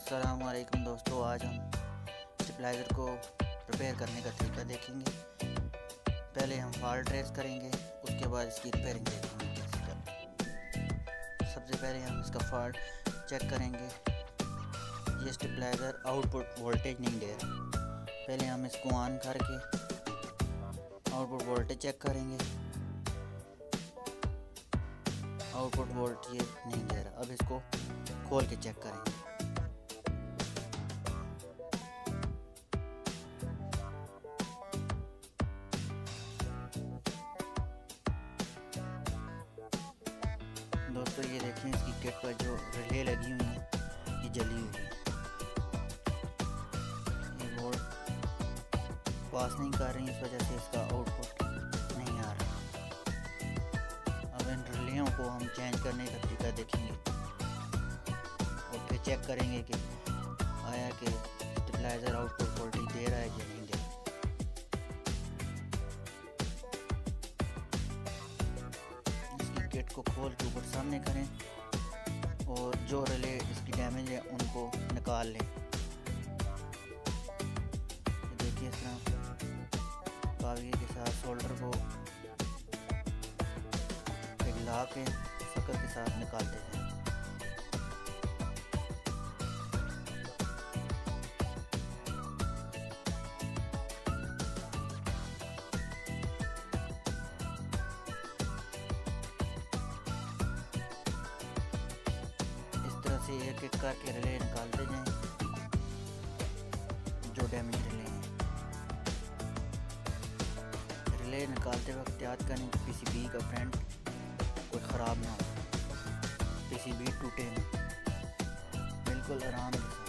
अस्सलामुअलैकुम दोस्तों, आज हम स्टेबलाइज़र को रिपेयर करने का तरीका देखेंगे। पहले हम फॉल्ट ट्रेस करेंगे, उसके बाद इसकी रिपेयरिंग देखेंगे कैसे करते। सबसे पहले हम इसका फॉल्ट चेक करेंगे। ये स्टेबलाइज़र आउटपुट वोल्टेज नहीं दे रहा। पहले हम इसको ऑन करके आउटपुट वोल्टेज चेक करेंगे। आउटपुट वोल्ट ये नहीं दे रहा। अब इसको खोल के चेक करेंगे। दोस्तों ये देखें, इसकी किट पर जो रिले लगी हुई है ये जली हुई है। ये बोर्ड पास नहीं कर रही, इस वजह से इसका आउटपुट नहीं आ रहा। अब इन रिलेयों को हम चेंज करने का तरीका देखेंगे और फिर चेक करेंगे कि आया कि स्टेबलाइज़र आउटपुट वोल्टेज दे रहा है या नहीं दे रहा। इसकी किट को खोल के ऊपर सामने करें और जो रिले इसकी डैमेज है उनको निकाल लें। देखिए इस तरह कागज़ के साथ सोल्डर को पिघला के शक्कर के साथ निकालते हैं। इस तरह से एक एक करके रिले निकालते जाएं जो डैमेज रिले हैं। रिले निकालते वक्त याद करें कि पीसीबी का फ्रंट कोई ख़राब ना हो, पीसीबी टूटे ना। बिल्कुल आराम के साथ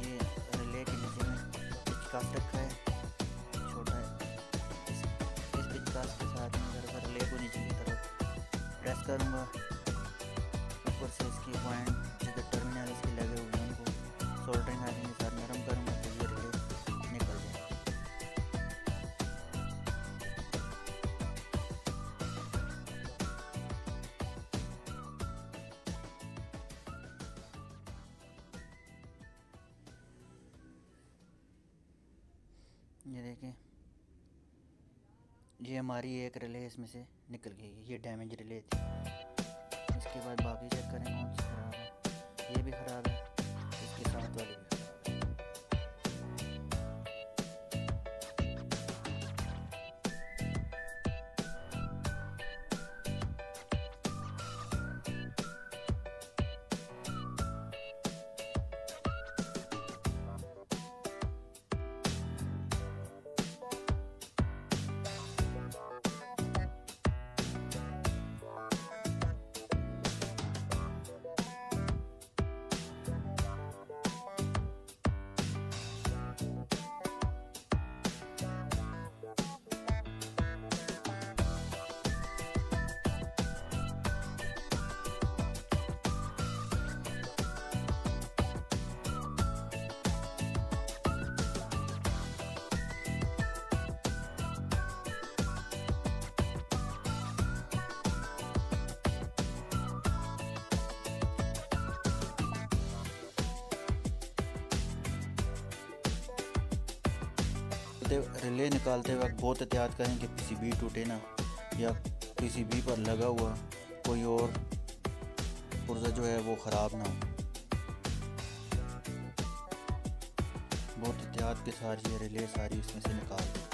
ये रिले के नीचे में पिचकास रखा है छोटा है। इस पिचकास के साथ मैं ज़रा रिले को नीचे की तरफ प्रेस करूँगा। ऊपर से इसकी पॉइंट जो टर्मिनल इसके लगे हुए हैं उनको सोल्डरिंग आयरन के साथ नरम करूँगा तो ये रिले निकल जाए। ये देखें, ये हमारी एक रिले इसमें से निकल गई। ये डैमेज रिले थी। इसके बाद बाकी चेक करें कौन सी ख़राब है। ये भी ख़राब है, इसके साथ वाली भी ख़राब है। रिले निकालते वक्त बहुत एहतियात करें कि पीसीबी टूटे ना, या पीसीबी पर लगा हुआ कोई और पुर्जा जो है वो ख़राब ना हो। बहुत एहतियात के साथ ये रिले सारी इसमें से निकाल दें।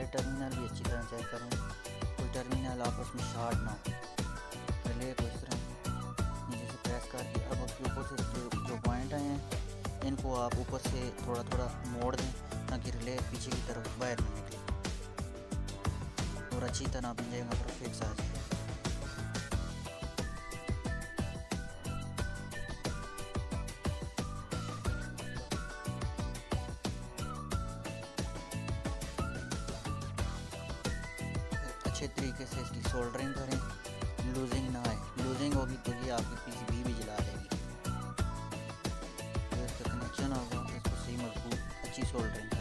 सारे टर्मिनल भी अच्छी तरह चेक करें, कोई टर्मिनल आपस में शॉर्ट ना हो। रिले को इस तरह नीचे से प्रेस करके अब आपके ऊपर से जो पॉइंट आए हैं इनको आप ऊपर से थोड़ा थोड़ा मोड़ दें ताकि रिले पीछे की तरफ बाहर ना निकले और अच्छी तरह अपनी जगह पर फिक्स आ जाए। अच्छे तरीके से इसकी सोल्डरिंग करें, लूजिंग ना आए। लूजिंग होगी तो ये आपकी पीसीबी भी जला देगी। तो इसका कनेक्शन होगा, इसको सही मजबूत अच्छी सोल्डरिंग करें।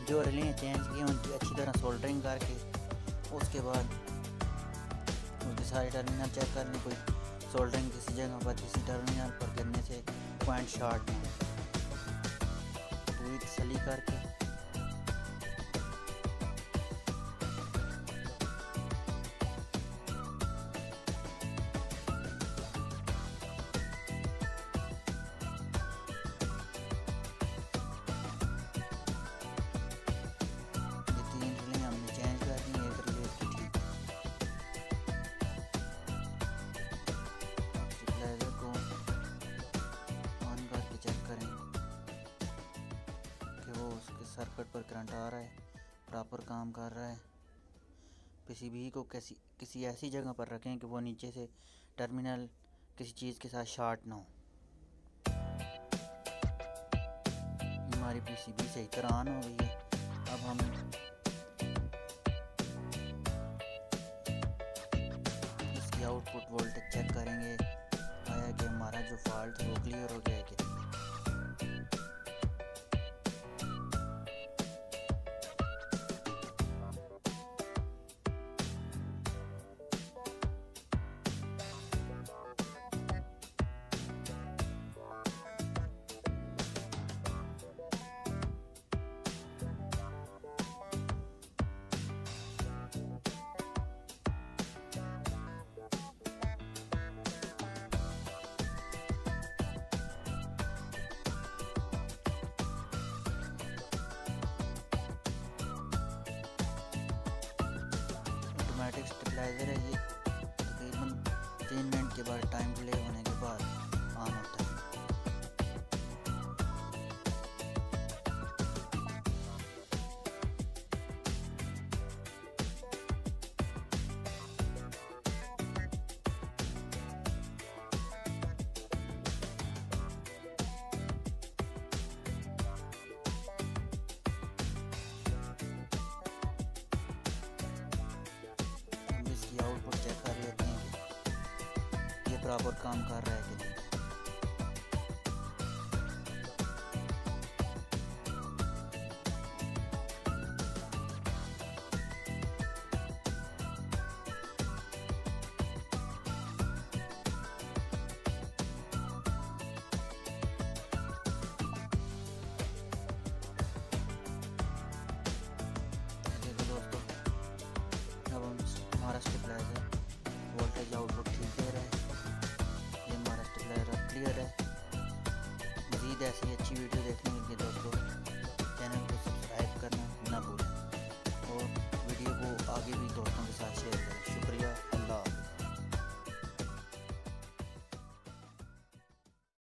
जो रिलें चेंज की उनकी अच्छी तरह सोल्डरिंग करके उसके बाद उसके सारे टर्मिनल चेक करने, कोई सोल्डरिंग किसी जगह पर किसी टर्मिनल पर गिरने से पॉइंट शॉर्ट ना पूरी तसल्ली करके सर्किट पर करंट आ रहा है, प्रॉपर काम कर रहा है। पीसीबी को किसी ऐसी जगह पर रखें कि वो नीचे से टर्मिनल किसी चीज़ के साथ शॉर्ट ना हो। हमारी पीसीबी सही तरह ऑन हो गई है। अब हम इसकी आउटपुट वोल्टेज चेक करेंगे, आया कि हमारा जो फॉल्ट है वो क्लियर हो गया है कि ऑटोमेटिक स्टेबलाइज़र है। ये तकरीबन 3 मिनट के बाद टाइम डिले होने के बाद ऑन होता है। बराबर काम कर रहा है कि नहीं। देखो दोस्तों, अब हमारा स्टेबलाइजर वोल्टेज आउटपुट ठीक दे रहा है। ये हमारा स्टेबलाइजर क्लियर है। मज़ीद ऐसी अच्छी वीडियो देखने